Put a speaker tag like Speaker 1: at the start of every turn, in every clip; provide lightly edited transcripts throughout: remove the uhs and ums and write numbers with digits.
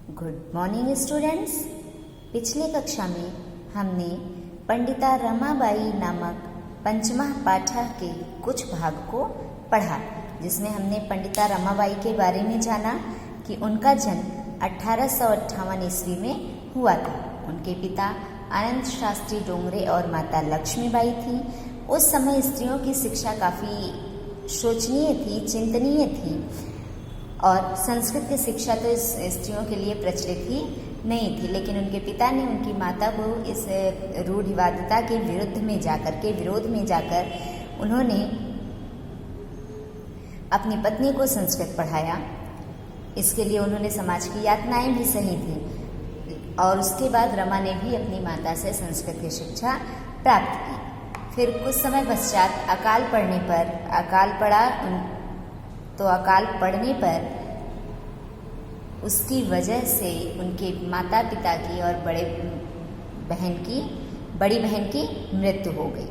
Speaker 1: Good morning students. पिछले कक्षा में हमने पंडिता रमाबाई नामक पंचमः पाठा के कुछ भाग को पढ़ा, जिसमें हमने पंडिता रमाबाई के बारे में जाना कि उनका जन्म 1858 ईस्वी में हुआ था। उनके पिता आनंद शास्त्री डोंगरे और माता लक्ष्मीबाई थी। उस समय स्त्रियों की शिक्षा काफ़ी शोचनीय थी, चिंतनीय थी और संस्कृत की शिक्षा तो इस स्त्रियों के लिए प्रचलित ही नहीं थी। लेकिन उनके पिता ने उनकी माता को इस रूढ़िवादिता के विरोध में जाकर उन्होंने अपनी पत्नी को संस्कृत पढ़ाया। इसके लिए उन्होंने समाज की यातनाएं भी सही थी और उसके बाद रमा ने भी अपनी माता से संस्कृत की शिक्षा प्राप्त की। फिर कुछ समय पश्चात अकाल पड़ने पर उसकी वजह से उनके माता पिता की और बड़ी बहन की मृत्यु हो गई।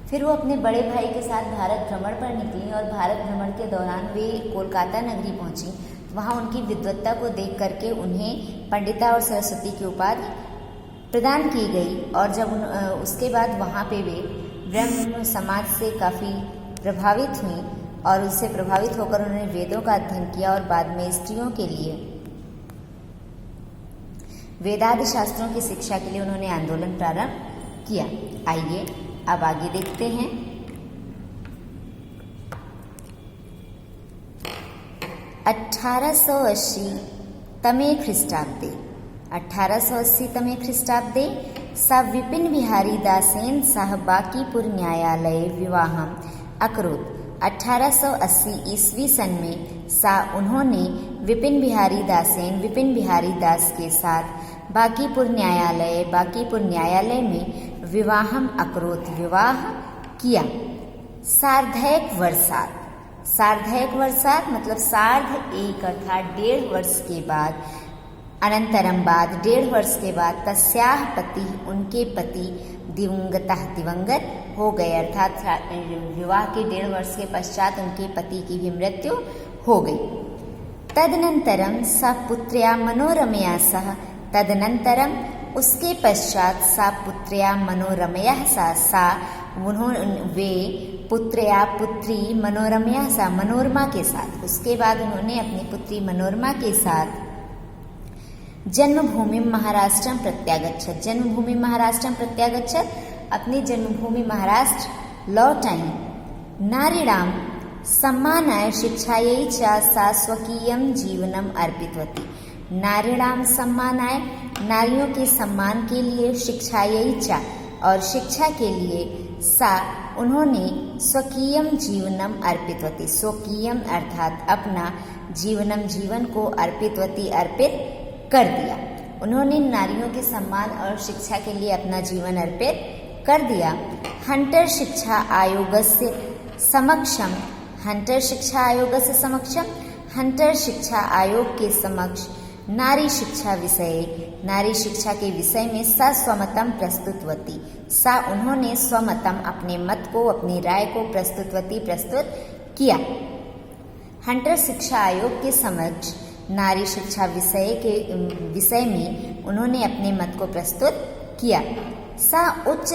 Speaker 1: फिर वो अपने बड़े भाई के साथ भारत भ्रमण पर निकली और भारत भ्रमण के दौरान वे कोलकाता नगरी पहुंची। वहां उनकी विद्वत्ता को देख करके उन्हें पंडिता और सरस्वती की उपाधि प्रदान की गई और जब उसके बाद वहां पे वे ब्रह्म समाज से काफ़ी प्रभावित हुई और उससे प्रभावित होकर उन्होंने वेदों का अध्ययन किया और बाद में स्त्रियों के लिए वेदादि शास्त्रों की शिक्षा के लिए उन्होंने आंदोलन प्रारंभ किया। आइए अब आगे देखते हैं। तमे ख्रीष्टाब्दे सा विपिन बिहारी दासेन सह बांकीपुर न्यायालये विवाहम अकरोत्। 1880 ईस्वी सन में उन्होंने विपिन बिहारी दास के साथ बांकीपुर न्यायालय में विवाहम अकरोत् विवाह किया। सार्धैक वर्षात मतलब सार्ध एक अर्थात 1.5 वर्ष के बाद अनंतरम बाद 1.5 वर्ष के बाद तस्याह पति उनके पति दिवंगत हो गए, अर्थात विवाह के 1.5 वर्ष के पश्चात उनके पति की भी मृत्यु हो गई। तदनंतरम सा पुत्र्या मनोरमया सह उसके पश्चात सा पुत्र्या मनोरमया वे पुत्री मनोरमया सा मनोरमा के साथ, उसके बाद उन्होंने अपनी पुत्री मनोरमा के साथ जन्मभूमि महाराष्ट्रम प्रत्यागच्छत अपनी जन्मभूमि महाराष्ट्र लौट आई। नारीणाम सम्मानाय शिक्षायै च सा स्वकीयं जीवनम अर्पितवती। नारीणाम सम्मानाय नारियों के सम्मान के लिए, शिक्षायै च और शिक्षा के लिए, सा उन्होंने स्वकीयम जीवनम अर्पितवती, स्वकीयम अर्थात अपना, जीवन को अर्पित कर दिया। उन्होंने नारियों के सम्मान और शिक्षा के लिए अपना जीवन अर्पित कर दिया। हंटर शिक्षा आयोग से समक्ष नारी शिक्षा के विषय में सा स्वमतम प्रस्तुतवती। सा उन्होंने स्वमतम अपने मत को, अपनी राय को प्रस्तुत किया। हंटर शिक्षा आयोग के समक्ष नारी शिक्षा विषय में उन्होंने अपने मत को प्रस्तुत किया। सा उच्च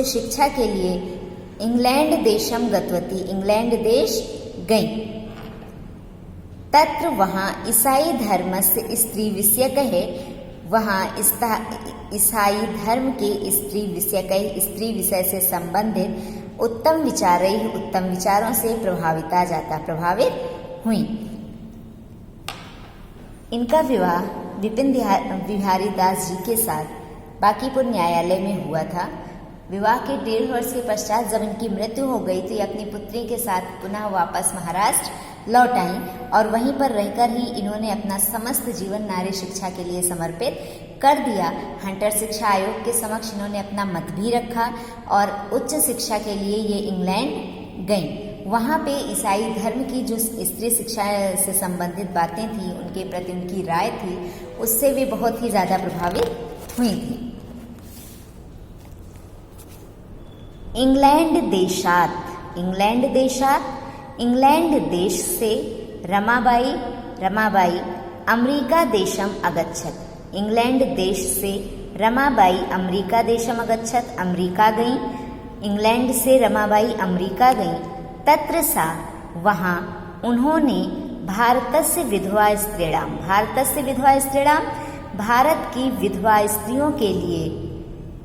Speaker 1: शिक्षा के लिए इंग्लैंड देशम गतवती, इंग्लैंड देश गई। तत्र वहाँ ईसाई धर्म से स्त्री विषयक है, वहाँ ईसाई धर्म के स्त्री विषय से संबंधित उत्तम विचारों से प्रभावित हुई। इनका विवाह विपिन बिहारी दास जी के साथ बांकीपुर न्यायालय में हुआ था। विवाह के 1.5 वर्ष के पश्चात जब इनकी मृत्यु हो गई तो ये अपनी पुत्री के साथ पुनः वापस महाराष्ट्र लौट आई और वहीं पर रहकर ही इन्होंने अपना समस्त जीवन नारी शिक्षा के लिए समर्पित कर दिया। हंटर शिक्षा आयोग के समक्ष इन्होंने अपना मत भी रखा और उच्च शिक्षा के लिए ये इंग्लैंड गईं। वहाँ पे ईसाई धर्म की जो स्त्री शिक्षा से संबंधित बातें थी, उनके प्रति उनकी राय थी, उससे वे बहुत ही ज़्यादा प्रभावित हुई थी। इंग्लैंड देशात इंग्लैंड देश से रमाबाई अमेरिका देशम अगच्छत। इंग्लैंड देश से रमाबाई अमेरिका देशम अगच्छत, अमेरिका गई। इंग्लैंड से रमाबाई अमेरिका गई। तत्र सा, वहाँ उन्होंने भारतस्य विधवा स्त्रीणाम, भारत की विधवा स्त्रियों के लिए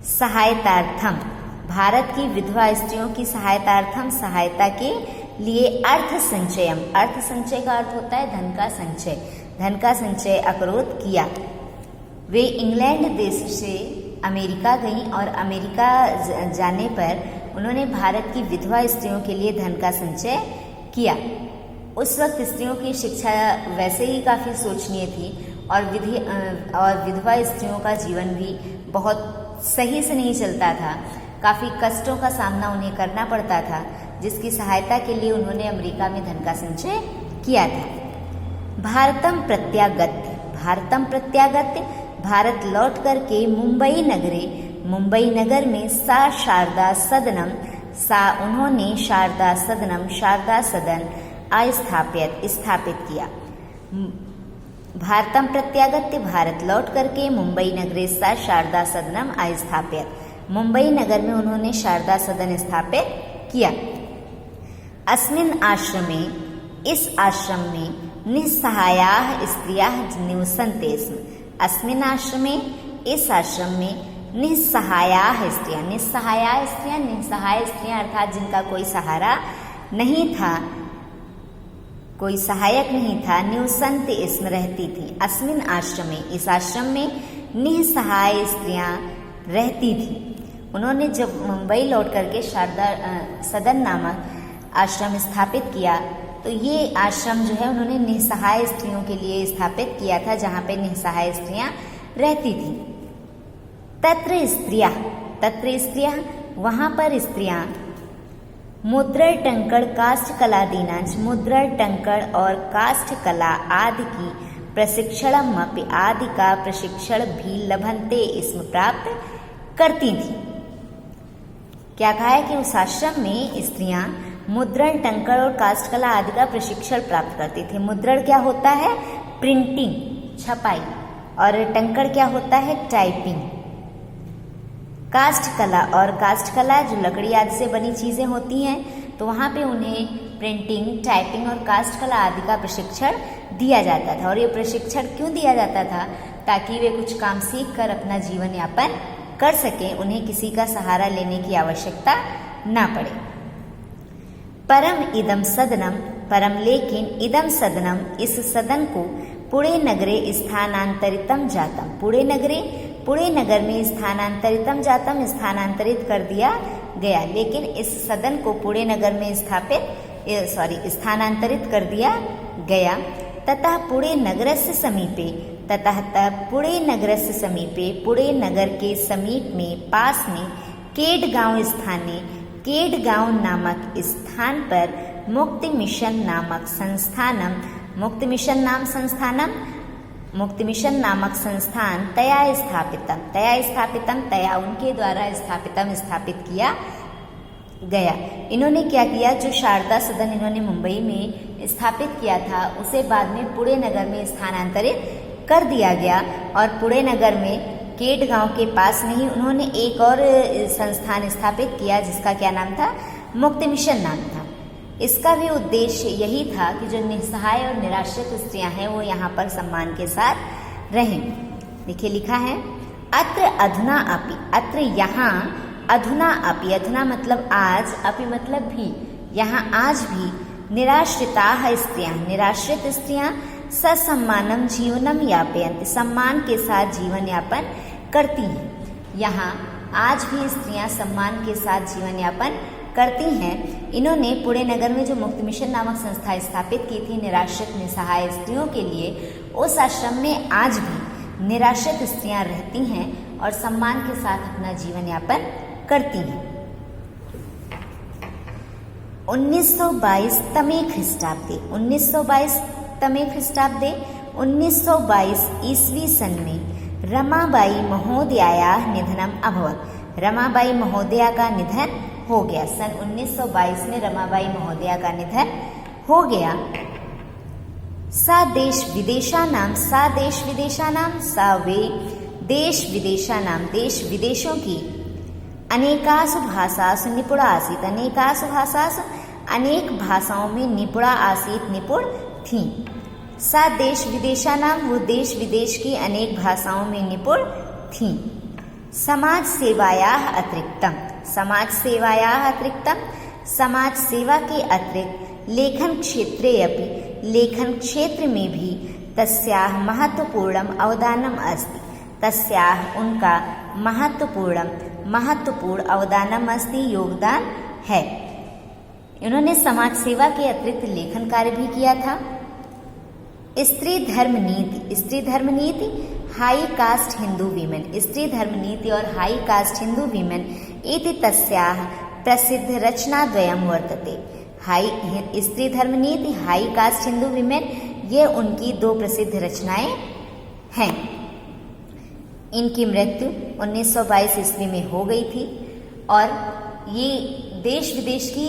Speaker 1: सहायतार्थम, भारत की विधवा स्त्रियों की सहायता के लिए अर्थ संचय का अर्थ होता है धन का संचय अकरोत किया। वे इंग्लैंड देश से अमेरिका गईं और अमेरिका जाने पर उन्होंने भारत की विधवा स्त्रियों के लिए धन का संचय किया। उस वक्त स्त्रियों की शिक्षा वैसे ही काफ़ी शोचनीय थी और विधवा स्त्रियों का जीवन भी बहुत सही से नहीं चलता था। काफ़ी कष्टों का सामना उन्हें करना पड़ता था, जिसकी सहायता के लिए उन्होंने अमेरिका में धन का संचय किया था। भारतम प्रत्यागत्य, भारत लौट करके मुंबई नगर में उन्होंने शारदा सदन स्थापित किया। भारतम प्रत्यागत्य, भारत लौट करके मुंबई नगरे सा शारदा सदनम स्थापित, मुंबई नगर में उन्होंने शारदा सदन स्थापित किया। अस्मिन् आश्रमे, इस आश्रम में निस्सहायाः स्त्रियाः निवसन्ते स्म। अस्मिन् आश्रमे, इस आश्रम में निस्सहायाः स्त्रियाँ, निस्सहाय स्त्रियाँ अर्थात जिनका कोई सहारा नहीं था, कोई सहायक नहीं था, निवसन्ते स्म रहती थी। अस्मिन् आश्रमे, इस आश्रम में निस्सहाय स्त्रियाँ रहती थी। उन्होंने जब मुंबई लौट करके शारदा सदन नामक आश्रम स्थापित किया, तो ये आश्रम जो है उन्होंने निस्सहाय स्त्रियों के लिए स्थापित किया था, जहाँ पे निस्सहाय स्त्रियाँ रहती थी। तत्र स्त्रियाः, वहाँ पर स्त्रियाँ मुद्रण टंकड़ काष्ठ कलादीनांच, मुद्रण टंकड़ और काष्ठ कला आदि की आदि का प्रशिक्षण भी लभन्ते स्म, प्राप्त करती थी। क्या कहा है कि उस आश्रम में स्त्रियां मुद्रण टंकड़ और काष्ठ कला आदि का प्रशिक्षण प्राप्त करती थी। मुद्रण क्या होता है? प्रिंटिंग, छपाई, और टंकड़ क्या होता है? टाइपिंग। काष्ठ कला जो लकड़ी आदि से बनी चीजें होती हैं, तो वहाँ पे उन्हें प्रिंटिंग, टाइपिंग और काष्ठ कला आदि का प्रशिक्षण दिया जाता था। और ये प्रशिक्षण क्यों दिया जाता था? ताकि वे कुछ काम सीख कर अपना जीवन यापन कर सकें, उन्हें किसी का सहारा लेने की आवश्यकता ना पड़े। परम लेकिन इदम सदनम, इस सदन को पुणे नगरे स्थानांतरितम जातम, पुणे नगर में स्थानांतरित कर दिया गया। लेकिन इस सदन को पुणे नगर में स्थानांतरित कर दिया गया। ततः पुणे नगर के समीप में, पास में केडगांव नामक स्थान पर मुक्ति मिशन नामक संस्थान तया उनके द्वारा स्थापित किया गया। इन्होंने क्या किया? जो शारदा सदन इन्होंने मुंबई में स्थापित किया था, उसे बाद में पुणे नगर में स्थानांतरित कर दिया गया। और पुणे नगर में केड गांव के पास में ही उन्होंने एक और संस्थान स्थापित किया, जिसका क्या नाम था? मुक्ति मिशन नाम था। इसका भी उद्देश्य यही था कि जो निस्सहाय और निराश्रित स्त्रियां हैं, वो यहाँ पर सम्मान के साथ रहें। देखिए लिखा है, अत्र अधुना अपि, अत्र यहाँ, अधुना अपि, अधुना मतलब आज, अपि मतलब भी, यहाँ आज भी निराश्रित स्त्रियां ससम्मानम जीवनम यापयन्ति, सम्मान के साथ जीवन यापन करती हैं। यहाँ आज भी स्त्रियां सम्मान के साथ जीवन यापन करती हैं। इन्होंने पुणे नगर में जो मुक्ति मिशन नामक संस्था स्थापित की थी निराश्रित निस्सहाय स्त्रियों के लिए, उस आश्रम में आज भी निराश्रित स्त्रियां रहती हैं और सम्मान के साथ अपना जीवन यापन करती हैं। 1922 तमे ख्रीष्टाब्दे, 1922 ईस्वी सन में रमाबाई महोदयायाः निधनम अभवत्, रमाबाई महोदया का निधन हो गया। सन 1922 में रमाबाई महोदया का निधन हो गया। सा देश विदेशानाम, सा देश विदेशानाम, सा वे देश विदेशानाम, देश विदेशों की अनेकासु भाषासु निपुणा आसीत, अनेकासु भाषासु अनेक भाषाओं में निपुणा आसीत, निपुण थी। सा देश विदेशानाम, वो देश विदेश की अनेक भाषाओं में निपुण थी। समाज सेवायाः अतिरिक्तम, समाज सेवायाः अतिरिक्तम, समाज सेवा के अतिरिक्त लेखन क्षेत्रे अपि, लेखन क्षेत्र में भी तस्याः महत्वपूर्णम अवदानम अस्ति, तस्याः उनका महत्वपूर्ण अवदानम अस्ति, योगदान है। इन्होंने समाज सेवा के अतिरिक्त लेखन कार्य भी किया था। स्त्री धर्म नीति, स्त्री धर्म नीति, हाई कास्ट हिंदू वीमेन, स्त्री धर्म नीति और हाई कास्ट हिंदू वीमेन इति तस्याः प्रसिद्ध रचना द्वयम वर्तते। हाई स्त्री धर्म नीति, हाई कास्ट हिंदू वीमेन, ये उनकी दो प्रसिद्ध रचनाएं हैं। इनकी मृत्यु 1922 ईस्वी में हो गई थी और ये देश विदेश की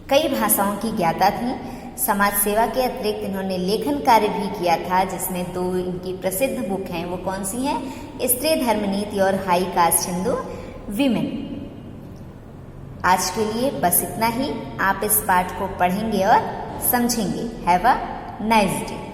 Speaker 1: कई भाषाओं की ज्ञाता थी। समाज सेवा के अतिरिक्त इन्होंने लेखन कार्य भी किया था, जिसमें दो इनकी प्रसिद्ध बुक हैं। वो कौन सी हैं? स्त्री धर्म नीति और हाई कास्ट हिंदू वीमेन। आज के लिए बस इतना ही। आप इस पाठ को पढ़ेंगे और समझेंगे। Have a nice day.